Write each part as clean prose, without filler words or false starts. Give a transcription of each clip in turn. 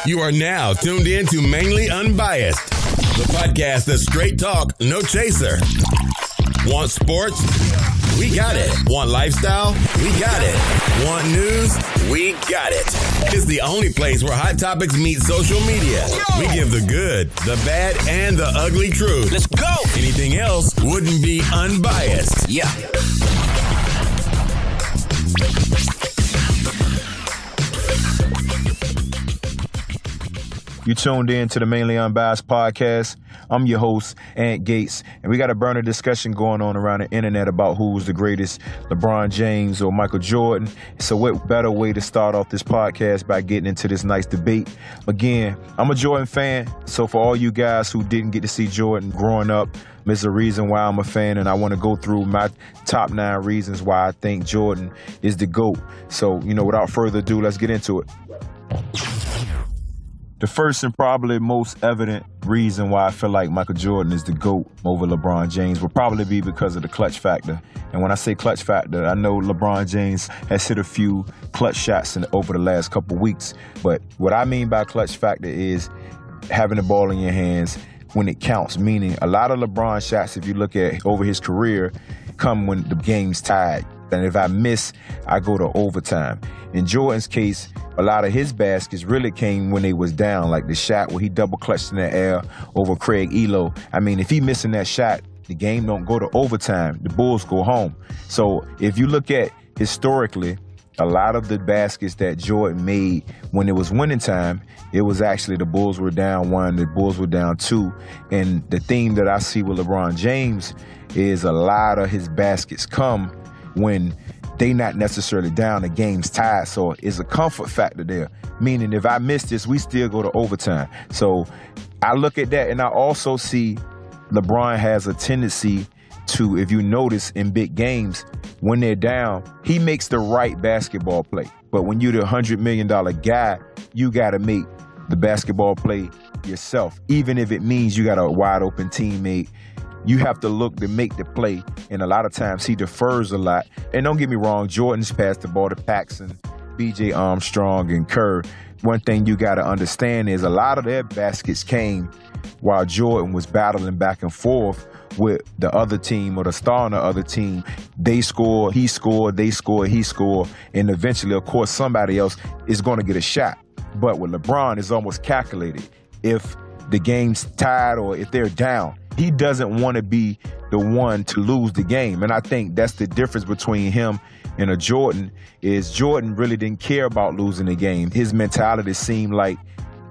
You are now tuned in to Mainly Unbiased, the podcast that's straight talk, no chaser. Want sports? We got it. Want lifestyle? We got it. Want news? We got it. It's the only place where hot topics meet social media. We give the good, the bad, and the ugly truth. Let's go! Anything else wouldn't be unbiased. Yeah. You tuned in to the Mainly Unbiased podcast. I'm your host, Ant Gates, and we got a burner discussion going on around the internet about who was the greatest, LeBron James or Michael Jordan. So what better way to start off this podcast by getting into this nice debate? Again, I'm a Jordan fan, so for all you guys who didn't get to see Jordan growing up, there's a reason why I'm a fan, and I want to go through my top 9 reasons why I think Jordan is the GOAT. So, without further ado, let's get into it. The first and probably most evident reason why I feel like Michael Jordan is the GOAT over LeBron James would probably be because of the clutch factor. And when I say clutch factor, I know LeBron James has hit a few clutch shots over the last couple weeks. But what I mean by clutch factor is having the ball in your hands when it counts, meaning a lot of LeBron shots, if you look at over his career, come when the game's tied. And if I miss, I go to overtime. In Jordan's case, a lot of his baskets really came when they was down, like the shot where he double clutched in the air over Craig Elo. I mean, if he missing that shot, the game don't go to overtime. The Bulls go home. So if you look at historically, a lot of the baskets that Jordan made when it was winning time, it was actually the Bulls were down 1, the Bulls were down 2. And the theme that I see with LeBron James is a lot of his baskets come when they not necessarily down, the game's tied. So it's a comfort factor there, meaning if I miss this, we still go to overtime. So I look at that, and I also see LeBron has a tendency to, if you notice in big games, when they're down, he makes the right basketball play. But when you're the $100 million guy, you got to make the basketball play yourself. Even if it means you got a wide open teammate, you have to look to make the play, and a lot of times he defers a lot. And don't get me wrong, Jordan's passed the ball to Paxson, B.J. Armstrong, and Kerr. One thing you got to understand is a lot of their baskets came while Jordan was battling back and forth with the other team or the star on the other team. They score, he scored, they score, he scored, and eventually, of course, somebody else is going to get a shot. But with LeBron, it's almost calculated. If the game's tied or if they're down, he doesn't want to be the one to lose the game. And I think that's the difference between him and a Jordan, is Jordan really didn't care about losing the game. His mentality seemed like,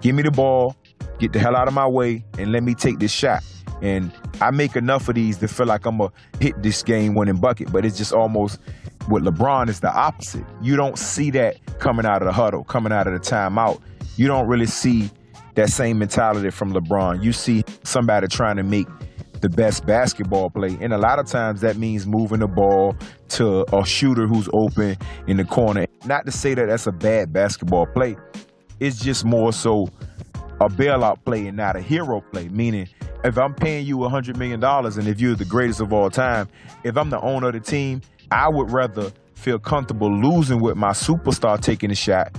give me the ball, get the hell out of my way, and let me take this shot. And I make enough of these to feel like I'm going to hit this game-winning bucket. But it's just almost, with LeBron, it's the opposite. You don't see that coming out of the huddle, coming out of the timeout. You don't really see that same mentality from LeBron. You see somebody trying to make the best basketball play, and a lot of times that means moving the ball to a shooter who's open in the corner. Not to say that that's a bad basketball play. It's just more so a bailout play and not a hero play, meaning if I'm paying you $100 million and if you're the greatest of all time, if I'm the owner of the team, I would rather feel comfortable losing with my superstar taking a shot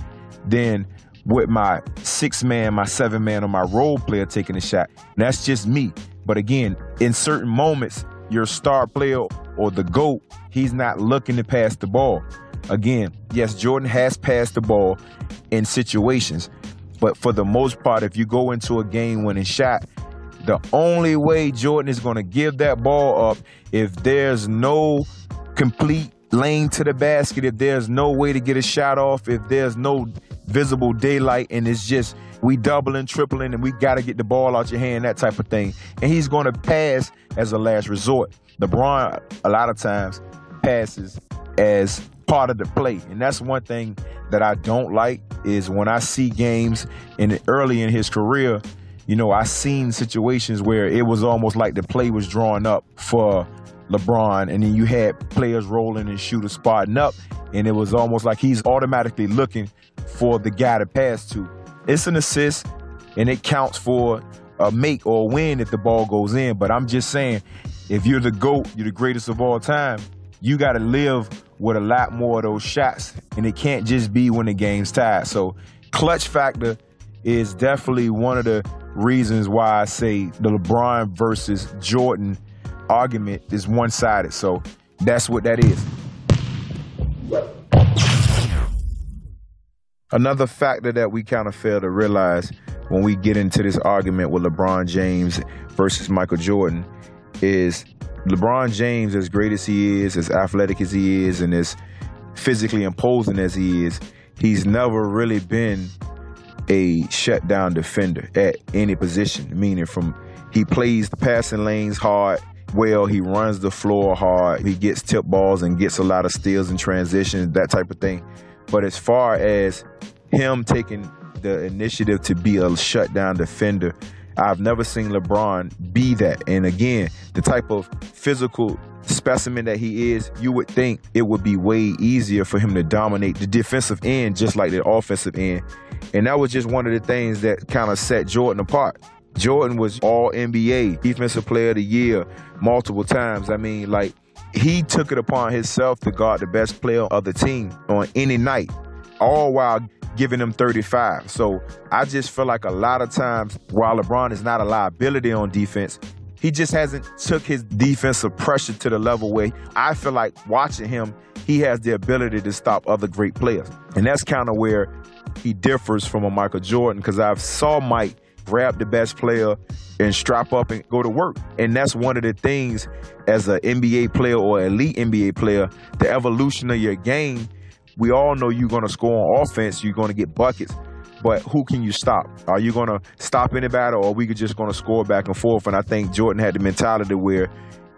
than with my 6-man, my 7-man, or my role player taking a shot. And that's just me. But again, in certain moments, your star player or the GOAT, he's not looking to pass the ball. Again, yes, Jordan has passed the ball in situations. But for the most part, if you go into a game-winning shot, the only way Jordan is going to give that ball up, if there's no complete lane to the basket, if there's no way to get a shot off, if there's no visible daylight, and it's just we doubling, tripling, and we got to get the ball out your hand, that type of thing. And he's going to pass as a last resort. LeBron, a lot of times, passes as part of the play. And that's one thing that I don't like, is when I see games early in his career, I seen situations where it was almost like the play was drawn up for LeBron, and then you had players rolling and shooters spotting up, and it was almost like he's automatically looking for the guy to pass to. It's an assist, and it counts for a make or a win if the ball goes in. But I'm just saying, if you're the GOAT, you're the greatest of all time, you got to live with a lot more of those shots, and it can't just be when the game's tied. So clutch factor is definitely one of the reasons why I say the LeBron versus Jordan argument is one-sided. So that's what that is. Another factor that we kind of fail to realize when we get into this argument with LeBron James versus Michael Jordan is LeBron James, as great as he is, as athletic as he is, and as physically imposing as he is, he's never really been a shutdown defender at any position, meaning from he plays the passing lanes hard, well, he runs the floor hard, he gets tip balls and gets a lot of steals and transitions, that type of thing. But as far as him taking the initiative to be a shutdown defender, I've never seen LeBron be that. And again, the type of physical specimen that he is, you would think it would be way easier for him to dominate the defensive end just like the offensive end. And that was just one of the things that kind of set Jordan apart. Jordan was all NBA, Defensive Player of the Year multiple times. I mean, like, he took it upon himself to guard the best player of the team on any night, all while giving him 35. So I just feel like a lot of times, while LeBron is not a liability on defense, he just hasn't took his defensive pressure to the level where I feel like watching him, he has the ability to stop other great players. And that's kind of where he differs from a Michael Jordan, because I've saw Mike grab the best player and strap up and go to work. And that's one of the things as an NBA player or elite NBA player, the evolution of your game. We all know you're going to score on offense, you're going to get buckets, but who can you stop? Are you going to stop anybody, or are we just going to score back and forth? And I think Jordan had the mentality where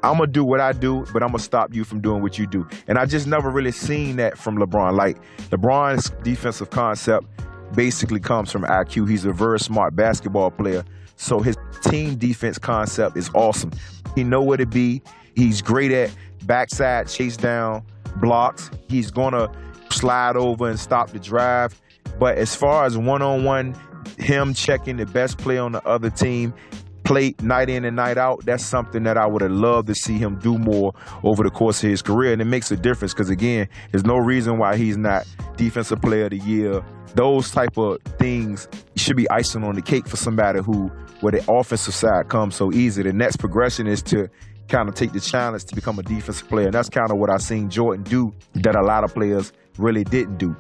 I'm going to do what I do, but I'm going to stop you from doing what you do. And I just never really seen that from LeBron. Like, LeBron's defensive concept basically comes from IQ. He's a very smart basketball player. So his team defense concept is awesome. He know where to be. He's great at backside chase down blocks. He's going to slide over and stop the drive. But as far as one-on-one, him checking the best player on the other team, play night in and night out, that's something that I would have loved to see him do more over the course of his career. And it makes a difference because, again, there's no reason why he's not Defensive Player of the Year. Those type of things should be icing on the cake for somebody where the offensive side comes so easy. The next progression is to kind of take the challenge to become a defensive player. And that's kind of what I've seen Jordan do that a lot of players really didn't do.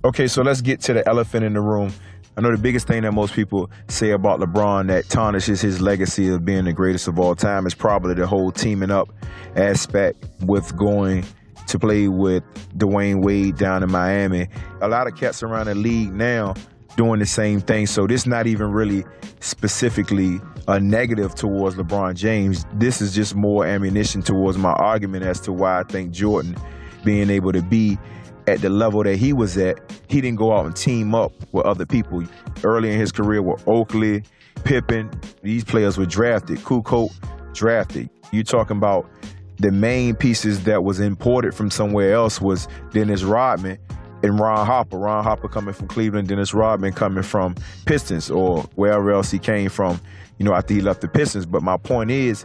Okay, so let's get to the elephant in the room. I know the biggest thing that most people say about LeBron that tarnishes his legacy of being the greatest of all time is probably the whole teaming up aspect with going to play with Dwayne Wade down in Miami. A lot of cats around the league now doing the same thing, so this is not even really specifically a negative towards LeBron James. This is just more ammunition towards my argument as to why I think Jordan being able to be at the level that he was at, he didn't go out and team up with other people. Early in his career with Oakley, Pippen, these players were drafted. Kukoc, drafted. You're talking about the main pieces that was imported from somewhere else was Dennis Rodman and Ron Harper. Ron Harper coming from Cleveland, Dennis Rodman coming from Pistons or wherever else he came from, after he left the Pistons. But my point is,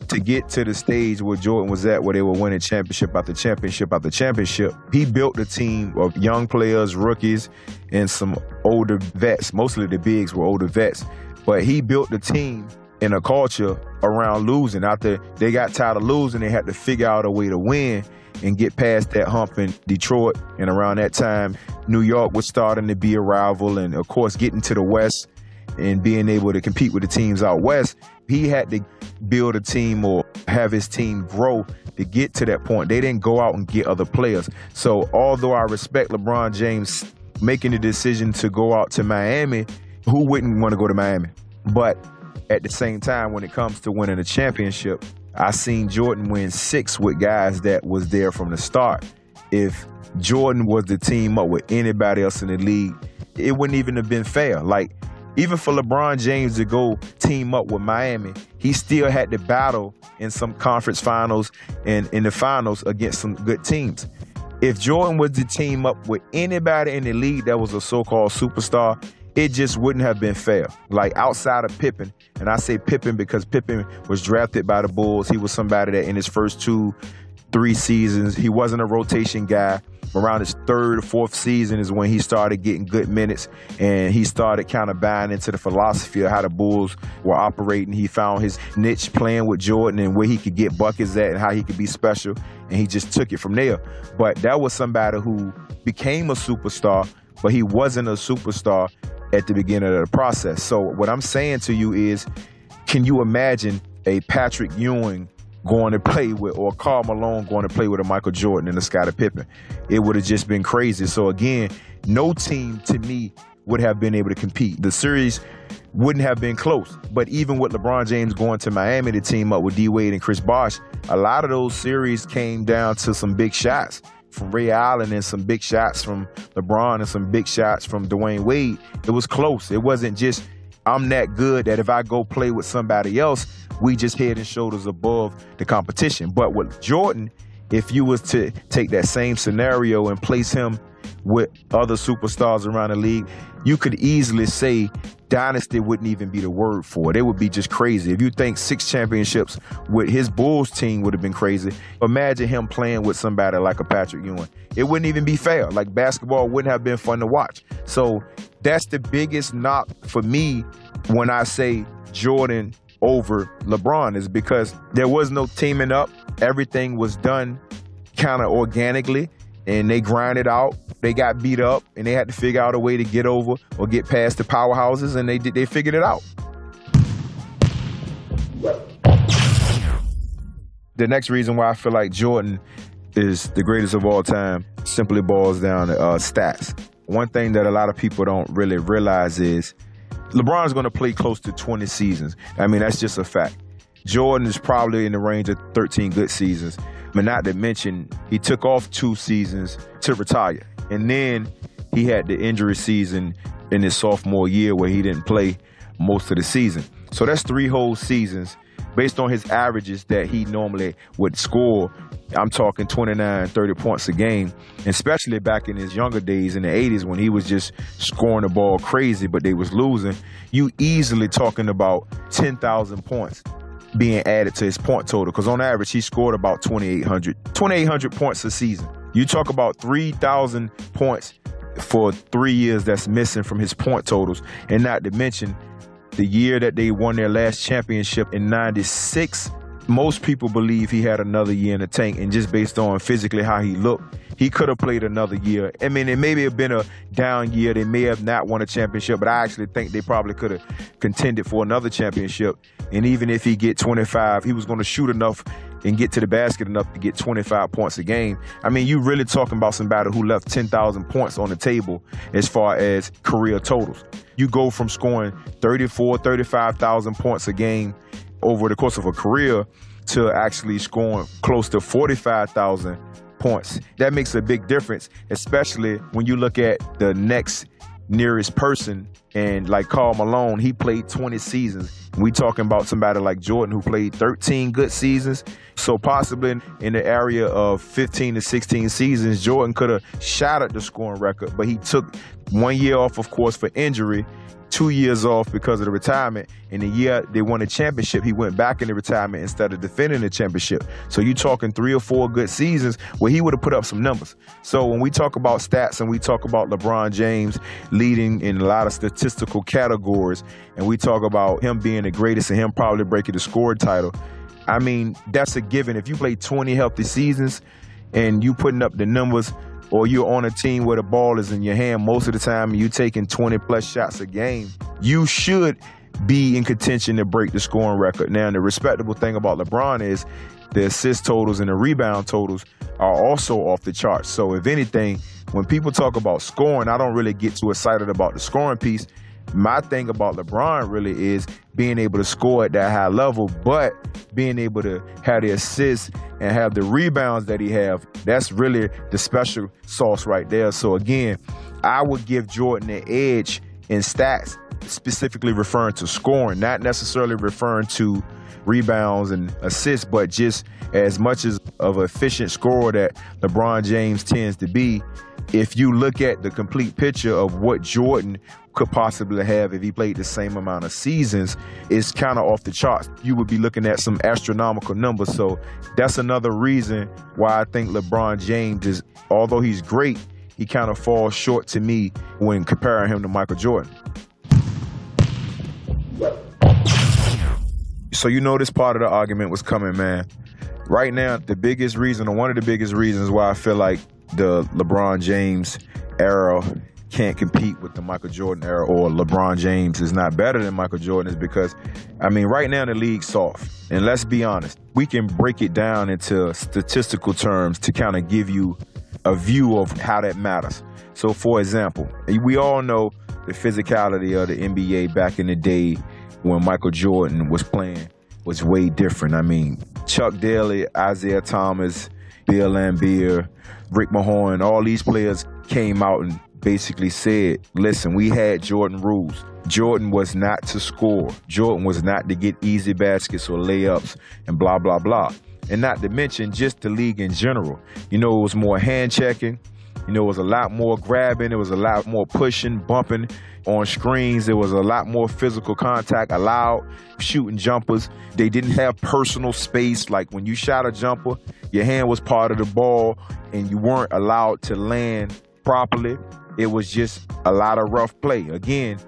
to get to the stage where Jordan was at, where they were winning championship after championship after championship, he built a team of young players, rookies, and some older vets. Mostly the bigs were older vets. But he built the team in a culture around losing. After they got tired of losing, they had to figure out a way to win and get past that hump in Detroit. And around that time, New York was starting to be a rival. And, of course, getting to the West and being able to compete with the teams out West, he had to build a team or have his team grow to get to that point. They didn't go out and get other players. So although I respect LeBron James making the decision to go out to Miami, who wouldn't want to go to Miami? But at the same time, when it comes to winning a championship, I seen Jordan win 6 with guys that was there from the start. If Jordan was to team up with anybody else in the league, it wouldn't even have been fair. Like, even for LeBron James to go team up with Miami, he still had to battle in some conference finals and in the finals against some good teams. If Jordan was to team up with anybody in the league that was a so-called superstar, it just wouldn't have been fair. Like, outside of Pippen, and I say Pippen because Pippen was drafted by the Bulls. He was somebody that in his first 2-3 seasons, he wasn't a rotation guy. around his third or fourth season is when he started getting good minutes, and he started kind of buying into the philosophy of how the Bulls were operating. He found his niche playing with Jordan and where he could get buckets at and how he could be special, and he just took it from there. But that was somebody who became a superstar, but he wasn't a superstar at the beginning of the process. So what I'm saying to you is, can you imagine a Patrick Ewing going to play with, or Karl Malone going to play with a Michael Jordan and a Scottie Pippen? It would have just been crazy. So again, no team to me would have been able to compete. The series wouldn't have been close. But even with LeBron James going to Miami to team up with D Wade and Chris Bosh, a lot of those series came down to some big shots from Ray Allen and some big shots from LeBron and some big shots from Dwayne Wade. It was close. It wasn't just, I'm that good that if I go play with somebody else, we just head and shoulders above the competition. But with Jordan, if you was to take that same scenario and place him with other superstars around the league, you could easily say dynasty wouldn't even be the word for it. It would be just crazy. If you think 6 championships with his Bulls team would have been crazy, imagine him playing with somebody like a Patrick Ewing. It wouldn't even be fair. Like, basketball wouldn't have been fun to watch. So that's the biggest knock for me when I say Jordan over LeBron, is because there was no teaming up. Everything was done kind of organically, and they grinded out. They got beat up, and they had to figure out a way to get over or get past the powerhouses, and they figured it out. The next reason why I feel like Jordan is the greatest of all time simply boils down to stats. One thing that a lot of people don't really realize is LeBron's going to play close to 20 seasons. I mean, that's just a fact. Jordan is probably in the range of 13 good seasons. But not to mention, he took off 2 seasons to retire. And then he had the injury season in his sophomore year where he didn't play most of the season. So that's 3 whole seasons. Based on his averages that he normally would score, I'm talking 29, 30 points a game, especially back in his younger days in the 80s when he was just scoring the ball crazy, but they was losing. You easily talking about 10,000 points being added to his point total, because on average, he scored about 2,800 points a season. You talk about 3,000 points for 3 years that's missing from his point totals, and not to mention the year that they won their last championship in '96, most people believe he had another year in the tank, and just based on physically how he looked, he could have played another year. I mean, it may have been a down year. They may have not won a championship, but I actually think they probably could have contended for another championship. And even if he get 25, he was going to shoot enough and get to the basket enough to get 25 points a game. I mean, you really talking about somebody who left 10,000 points on the table as far as career totals. You go from scoring 34, 35,000 points a game over the course of a career to actually scoring close to 45,000 points. That makes a big difference, especially when you look at the next nearest person, and like Karl Malone, he played 20 seasons. We talking about somebody like Jordan who played 13 good seasons. So possibly in the area of 15 to 16 seasons, Jordan could have shattered the scoring record, but he took 1 year off, of course, for injury, 2 years off because of the retirement. And the year they won the championship, he went back into retirement instead of defending the championship. So you're talking 3 or 4 good seasons where he would have put up some numbers. So when we talk about stats and we talk about LeBron James leading in a lot of statistical categories, and we talk about him being the greatest and him probably breaking the scoring title, I mean, that's a given. If you play 20 healthy seasons and you putting up the numbers, or you're on a team where the ball is in your hand most of the time and you're taking 20-plus shots a game, you should be in contention to break the scoring record. Now, the respectable thing about LeBron is the assist totals and the rebound totals are also off the charts. So if anything, when people talk about scoring, I don't really get too excited about the scoring piece. My thing about LeBron really is being able to score at that high level, but being able to have the assists and have the rebounds that he have. That's really the special sauce right there. So again, I would give Jordan an edge in stats, specifically referring to scoring, not necessarily referring to rebounds and assists, but just as much as of an efficient scorer that LeBron James tends to be, if you look at the complete picture of what Jordan could possibly have if he played the same amount of seasons, it's kind of off the charts. You would be looking at some astronomical numbers. So that's another reason why I think LeBron James is, although he's great, he kind of falls short to me when comparing him to Michael Jordan. So you know this part of the argument was coming, man. Right now, the biggest reason, or one of the biggest reasons why I feel like the LeBron James era can't compete with the Michael Jordan era, or LeBron James is not better than Michael Jordan, is because, I mean, right now the league's soft. And let's be honest, we can break it down into statistical terms to kind of give you a view of how that matters. So, for example, we all know the physicality of the NBA back in the day when Michael Jordan was playing was way different. I mean, Chuck Daly, Isaiah Thomas, Bill Laimbeer, Rick Mahorn, all these players came out and basically said, listen, we had Jordan rules. Jordan was not to score. Jordan was not to get easy baskets or layups and blah, blah, blah. And not to mention just the league in general. You know, it was more hand checking. You know, it was a lot more grabbing. It was a lot more pushing, bumping on screens. There was a lot more physical contact allowed, shooting jumpers. They didn't have personal space. Like when you shot a jumper, your hand was part of the ball and you weren't allowed to land properly. It was just a lot of rough play. Again,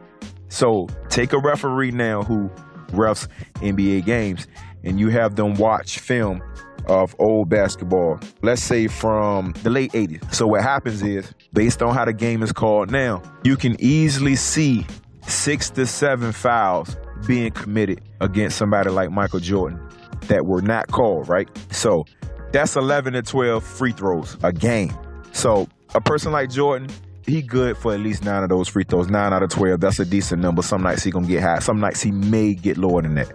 so take a referee now who refs NBA games and you have them watch film of old basketball, let's say from the late 80s. So what happens is, based on how the game is called now, you can easily see 6 to 7 fouls being committed against somebody like Michael Jordan that were not called, right? So that's 11 to 12 free throws a game. So a person like Jordan, he good for at least 9 of those free throws. 9 out of 12, that's a decent number. Some nights he gonna get high. Some nights he may get lower than that.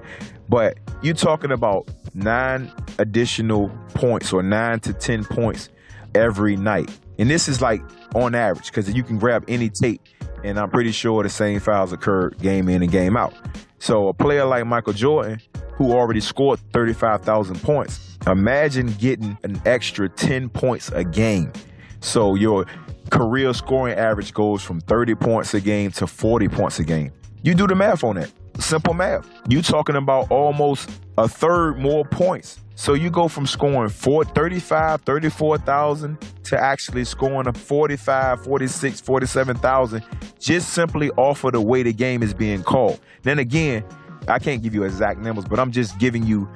But you're talking about 9 additional points or 9 to 10 points every night. And this is like on average, because you can grab any tape and I'm pretty sure the same fouls occurred game in and game out. So a player like Michael Jordan, who already scored 35,000 points, imagine getting an extra 10 points a game. So your career scoring average goes from 30 points a game to 40 points a game. You do the math on that. Simple math. You're talking about almost a third more points. So you go from scoring 34,000 to actually scoring a 45, 46, 47,000 just simply off of the way the game is being called. Then again, I can't give you exact numbers, but I'm just giving you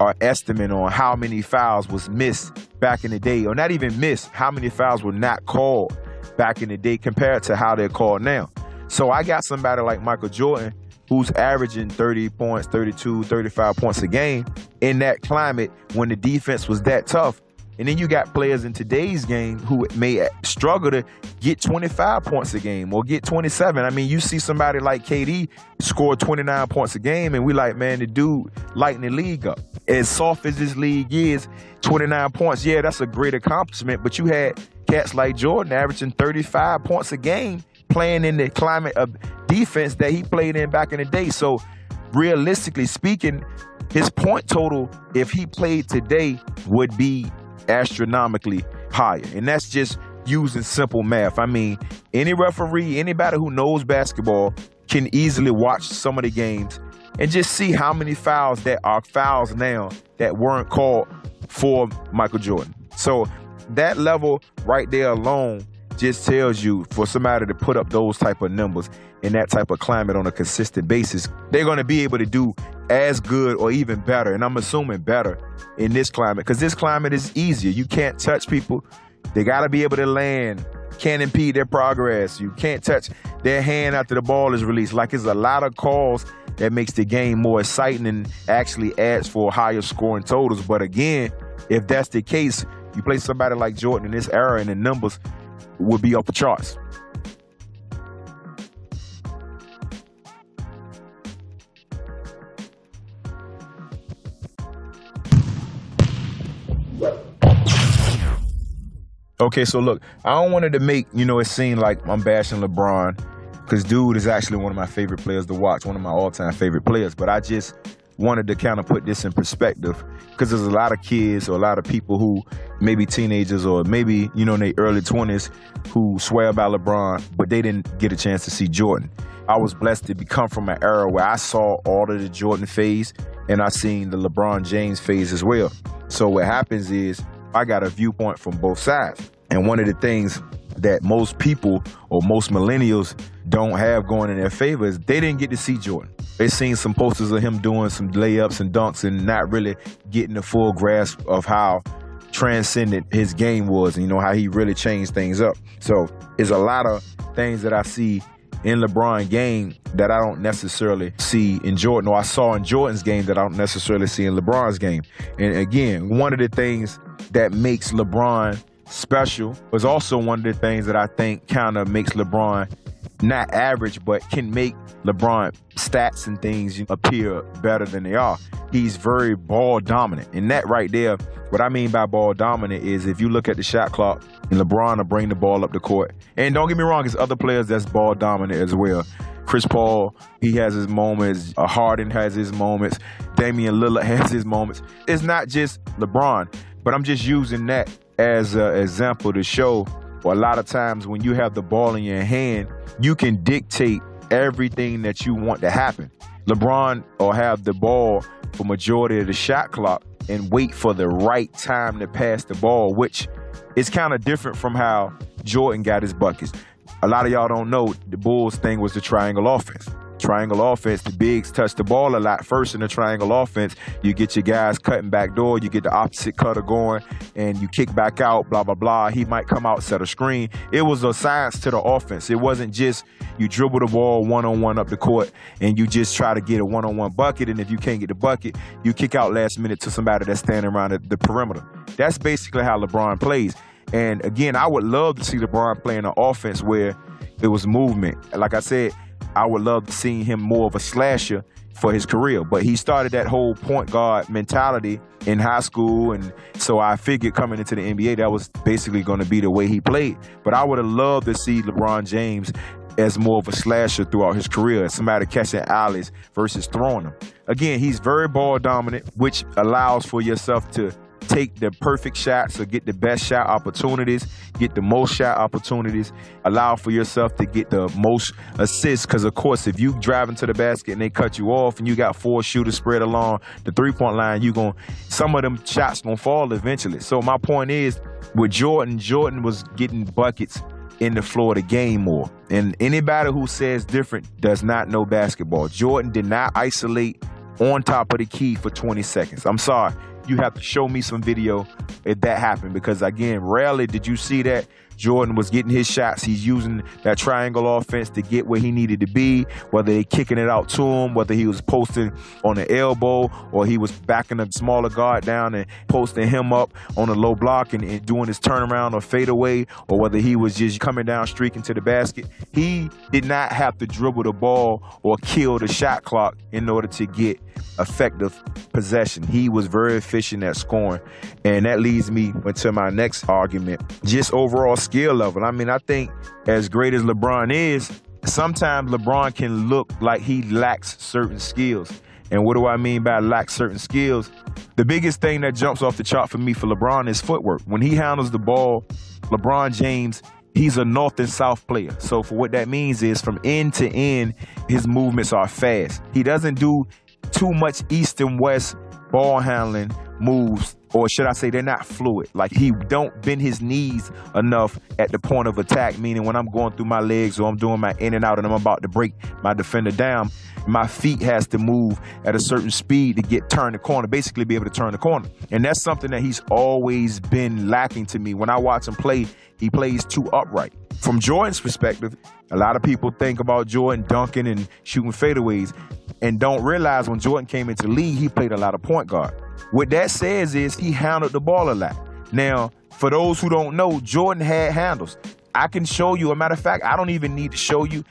an estimate on how many fouls was missed back in the day, or not even missed, how many fouls were not called back in the day compared to how they're called now. So I got somebody like Michael Jordan who's averaging 30 points, 32, 35 points a game in that climate when the defense was that tough. And then you got players in today's game who may struggle to get 25 points a game or get 27. I mean, you see somebody like KD score 29 points a game and we like, man, the dude lighting the league up. As soft as this league is, 29 points, yeah, that's a great accomplishment. But you had cats like Jordan averaging 35 points a game playing in the climate of defense that he played in back in the day. So realistically speaking, his point total, if he played today, would be astronomically higher. And that's just using simple math. I mean, any referee, anybody who knows basketball can easily watch some of the games and just see how many fouls that are fouls now that weren't called for Michael Jordan. So that level right there alone just tells you, for somebody to put up those type of numbers in that type of climate on a consistent basis, they're going to be able to do as good or even better. And I'm assuming better in this climate, because this climate is easier. You can't touch people. They got to be able to land. Can't impede their progress. You can't touch their hand after the ball is released. Like, it's a lot of calls that makes the game more exciting and actually adds for higher scoring totals. But again, if that's the case, you play somebody like Jordan in this era and the numbers would be off the charts. Okay, so look, I don't want it to make, it seem like I'm bashing LeBron, because dude is actually one of my favorite players to watch, one of my all-time favorite players. But I just wanted to kind of put this in perspective because there's a lot of kids or a lot of people who maybe teenagers or maybe, in their early 20s who swear by LeBron, but they didn't get a chance to see Jordan. I was blessed to come from an era where I saw all of the Jordan phase and I seen the LeBron James phase as well. So what happens is I got a viewpoint from both sides. And one of the things that most people or most millennials don't have going in their favor is they didn't get to see Jordan. They seen some posters of him doing some layups and dunks and not really getting the full grasp of how transcendent his game was and how he really changed things up. So there's a lot of things that I see in LeBron's game that I don't necessarily see in Jordan, or I saw in Jordan's game that I don't necessarily see in LeBron's game. And again, one of the things that makes LeBron special was also one of the things that I think kind of makes LeBron not average, but can make LeBron stats and things appear better than they are. He's very ball dominant. And that right there, what I mean by ball dominant is if you look at the shot clock and LeBron will bring the ball up the court. And don't get me wrong, there's other players that's ball dominant as well. Chris Paul, he has his moments. Harden has his moments. Damian Lillard has his moments. It's not just LeBron, but I'm just using that as an example to show a lot of times when you have the ball in your hand, you can dictate everything that you want to happen. LeBron will have the ball for majority of the shot clock and wait for the right time to pass the ball, which is kind of different from how Jordan got his buckets. A lot of y'all don't know the Bulls thing was the triangle offense. Triangle offense, the bigs touch the ball a lot first in the triangle offense. You get your guys cutting back door, you get the opposite cutter going, and you kick back out, blah, blah, blah. He might come out, set a screen. It was a science to the offense. It wasn't just you dribble the ball one-on-one up the court and you just try to get a one-on-one bucket, and if you can't get the bucket, you kick out last minute to somebody that's standing around the perimeter. That's basically how LeBron plays. And again, I would love to see LeBron playing an offense where it was movement. Like I said, I would love to see him more of a slasher for his career. But he started that whole point guard mentality in high school, and so I figured coming into the NBA, that was basically going to be the way he played. But I would have loved to see LeBron James as more of a slasher throughout his career, somebody catching alleys versus throwing them. Again, he's very ball dominant, which allows for yourself to take the perfect shots or get the best shot opportunities, get the most shot opportunities, allow for yourself to get the most assists. Because, of course, if you drive into the basket and they cut you off and you got 4 shooters spread along the three-point line, some of them shots going to fall eventually. So my point is, with Jordan was getting buckets in the floor of the game more. And anybody who says different does not know basketball. Jordan did not isolate on top of the key for 20 seconds. I'm sorry. You have to show me some video if that happened, because again, rarely did you see that. Jordan was getting his shots. He's using that triangle offense to get where he needed to be, whether they kicking it out to him, whether he was posting on the elbow or he was backing a smaller guard down and posting him up on a low block and doing his turnaround or fadeaway, or whether he was just coming down streaking to the basket. He did not have to dribble the ball or kill the shot clock in order to get effective possession. He was very efficient at scoring. And that leads me into my next argument, just overall skill level. I mean, I think as great as LeBron is, sometimes LeBron can look like he lacks certain skills. And what do I mean by lack certain skills? The biggest thing that jumps off the chart for me for LeBron is footwork. When he handles the ball, LeBron James, he's a north and south player. So for what that means is from end to end, his movements are fast. He doesn't do too much east and west ball handling moves, or should I say they're not fluid. Like he don't bend his knees enough at the point of attack, meaning when I'm going through my legs or I'm doing my in and out and I'm about to break my defender down, my feet has to move at a certain speed to turn the corner, basically be able to turn the corner. And that's something that he's always been lacking to me. When I watch him play, he plays too upright. From Jordan's perspective, a lot of people think about Jordan dunking and shooting fadeaways and don't realize when Jordan came into the league, he played a lot of point guard. What that says is he handled the ball a lot. Now, for those who don't know, Jordan had handles. I can show you, a matter of fact, I don't even need to show you.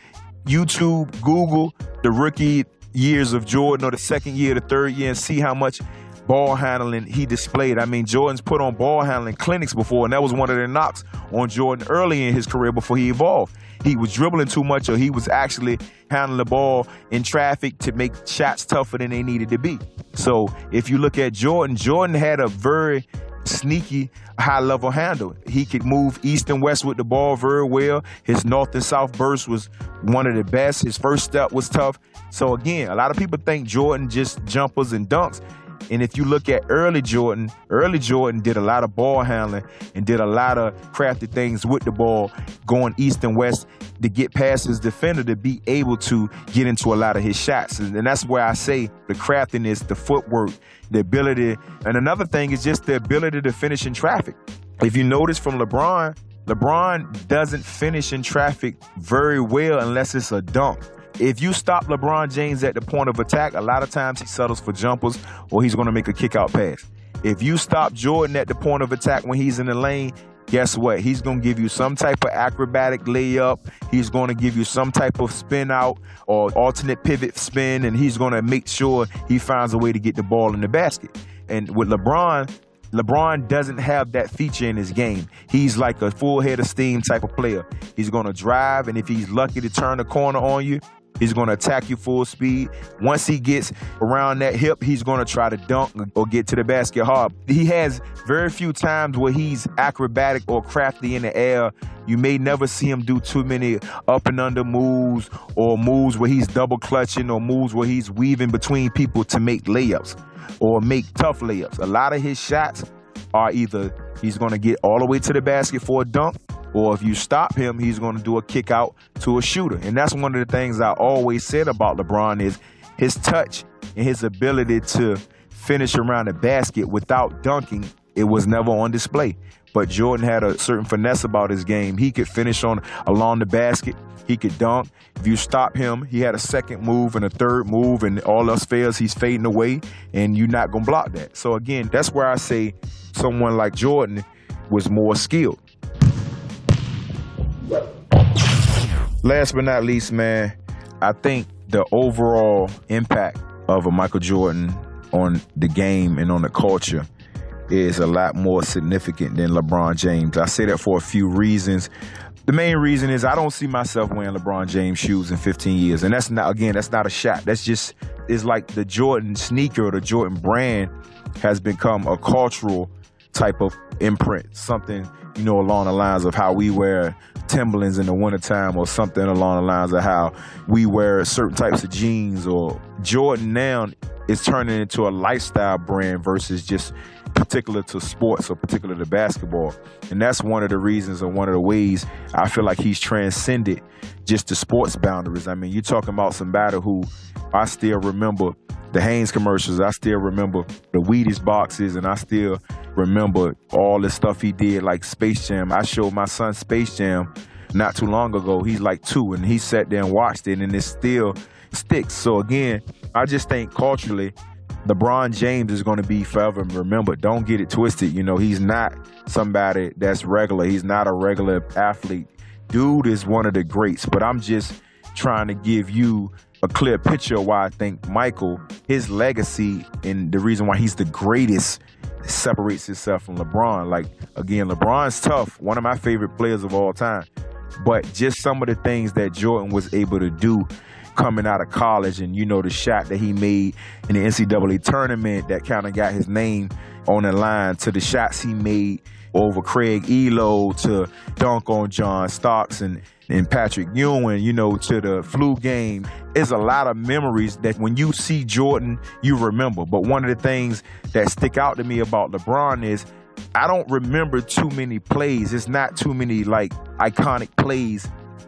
YouTube, Google the rookie years of Jordan or the second year, the third year, and see how much ball handling he displayed. I mean, Jordan's put on ball handling clinics before, and that was one of the knocks on Jordan early in his career before he evolved. He was dribbling too much, or he was actually handling the ball in traffic to make shots tougher than they needed to be. So if you look at Jordan, Jordan had a very sneaky high-level handle. He could move east and west with the ball very well. His north and south burst was one of the best. His first step was tough. So again, a lot of people think Jordan just jumpers and dunks. And if you look at early Jordan did a lot of ball handling and did a lot of crafty things with the ball, going east and west to get past his defender to be able to get into a lot of his shots. And that's where I say the craftiness, the footwork, the ability. And another thing is just the ability to finish in traffic. If you notice from LeBron doesn't finish in traffic very well unless it's a dunk. If you stop LeBron James at the point of attack, a lot of times he settles for jumpers or he's going to make a kick-out pass. If you stop Jordan at the point of attack when he's in the lane, guess what? He's going to give you some type of acrobatic layup. He's going to give you some type of spin out or alternate pivot spin, and he's going to make sure he finds a way to get the ball in the basket. And with LeBron doesn't have that feature in his game. He's like a full head of steam type of player. He's going to drive, and if he's lucky to turn the corner on you, he's going to attack you full speed. Once he gets around that hip, he's going to try to dunk or get to the basket hard. He has very few times where he's acrobatic or crafty in the air. You may never see him do too many up and under moves or moves where he's double clutching or moves where he's weaving between people to make layups or make tough layups. A lot of his shots are either he's going to get all the way to the basket for a dunk, or if you stop him, he's going to do a kick out to a shooter. And that's one of the things I always said about LeBron is his touch and his ability to finish around the basket without dunking. It was never on display. But Jordan had a certain finesse about his game. He could finish along the basket. He could dunk. If you stop him, he had a second move and a third move, and all else fails, he's fading away, and you're not going to block that. So again, that's where I say someone like Jordan was more skilled. Last but not least, man, I think the overall impact of a Michael Jordan on the game and on the culture is a lot more significant than LeBron James. I say that for a few reasons. The main reason is I don't see myself wearing LeBron James shoes in 15 years. And that's not a shot. That's just, it's like the Jordan sneaker or the Jordan brand has become a cultural type of imprint, something, along the lines of how we wear Timberlands in the wintertime or something along the lines of how we wear certain types of jeans. Or Jordan now is turning into a lifestyle brand versus just particular to sports or particular to basketball. And that's one of the reasons or one of the ways I feel like he's transcended just the sports boundaries. I mean, you're talking about somebody who I still remember the Hanes commercials. I still remember the Wheaties boxes, and I still remember all the stuff he did, like Space Jam. I showed my son Space Jam not too long ago. He's like 2, and he sat there and watched it, and it still sticks. So again, I just think culturally, LeBron James is going to be forever remembered. Don't get it twisted. He's not somebody that's regular. He's not a regular athlete. Dude is one of the greats, but I'm just trying to give you a clear picture of why I think Michael, his legacy and the reason why he's the greatest separates himself from LeBron. Like, again, LeBron's tough, one of my favorite players of all time. But just some of the things that Jordan was able to do coming out of college, and the shot that he made in the NCAA tournament that kind of got his name on the line, to the shots he made over Craig Elo, to dunk on John Starks and Patrick Ewing, to the flu game. There's a lot of memories that when you see Jordan, you remember. But one of the things that stick out to me about LeBron is I don't remember too many plays. It's not too many iconic plays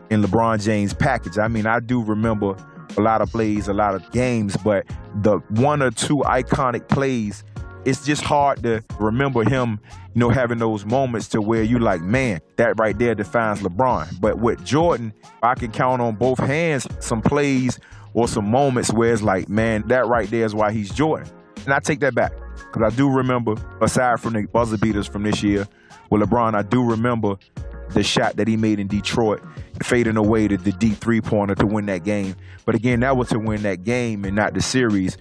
in LeBron James' package. I mean, I do remember a lot of plays, a lot of games, but the one or two iconic plays, it's just hard to remember him, having those moments to where you like, man, that right there defines LeBron. But with Jordan, I can count on both hands some plays or some moments where it's like, man, that right there is why he's Jordan. And I take that back, because I do remember, aside from the buzzer beaters from this year with LeBron, I do remember the shot that he made in Detroit, fading away to the deep three-pointer to win that game. But again, that was to win that game and not the series.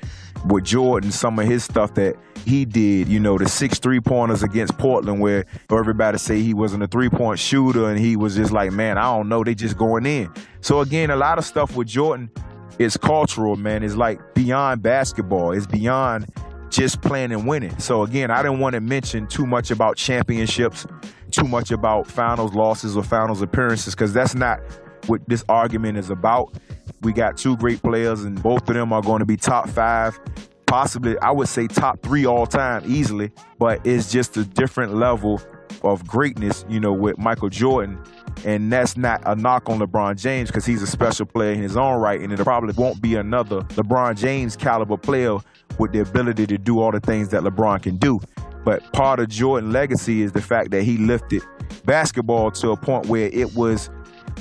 With Jordan, some of his stuff that he did, the 6 3-pointers against Portland where everybody say he wasn't a three-point shooter and he was just like, man, I don't know, they just going in. So again, a lot of stuff with Jordan is cultural, man. It's like beyond basketball. It's beyond just playing and winning. So again, I didn't want to mention too much about championships, too much about finals losses or finals appearances, because that's not what this argument is about. We got 2 great players, and both of them are going to be top 5, possibly, I would say top 3 all time easily, but it's just a different level of greatness, with Michael Jordan. And that's not a knock on LeBron James, because he's a special player in his own right, and there probably won't be another LeBron James caliber player with the ability to do all the things that LeBron can do. But part of Jordan's legacy is the fact that he lifted basketball to a point where it was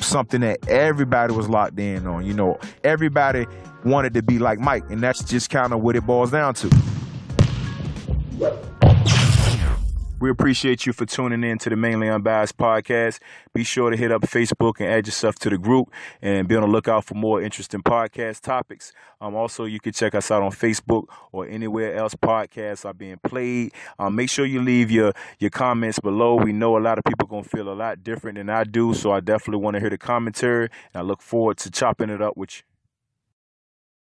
something that everybody was locked in on. Everybody wanted to be like Mike, and that's just kind of what it boils down to. We appreciate you for tuning in to the Mainly Unbiased podcast. Be sure to hit up Facebook and add yourself to the group, and be on the lookout for more interesting podcast topics. Also, you can check us out on Facebook or anywhere else podcasts are being played. Make sure you leave your comments below. We know a lot of people are going to feel a lot different than I do, so I definitely want to hear the commentary, and I look forward to chopping it up with you.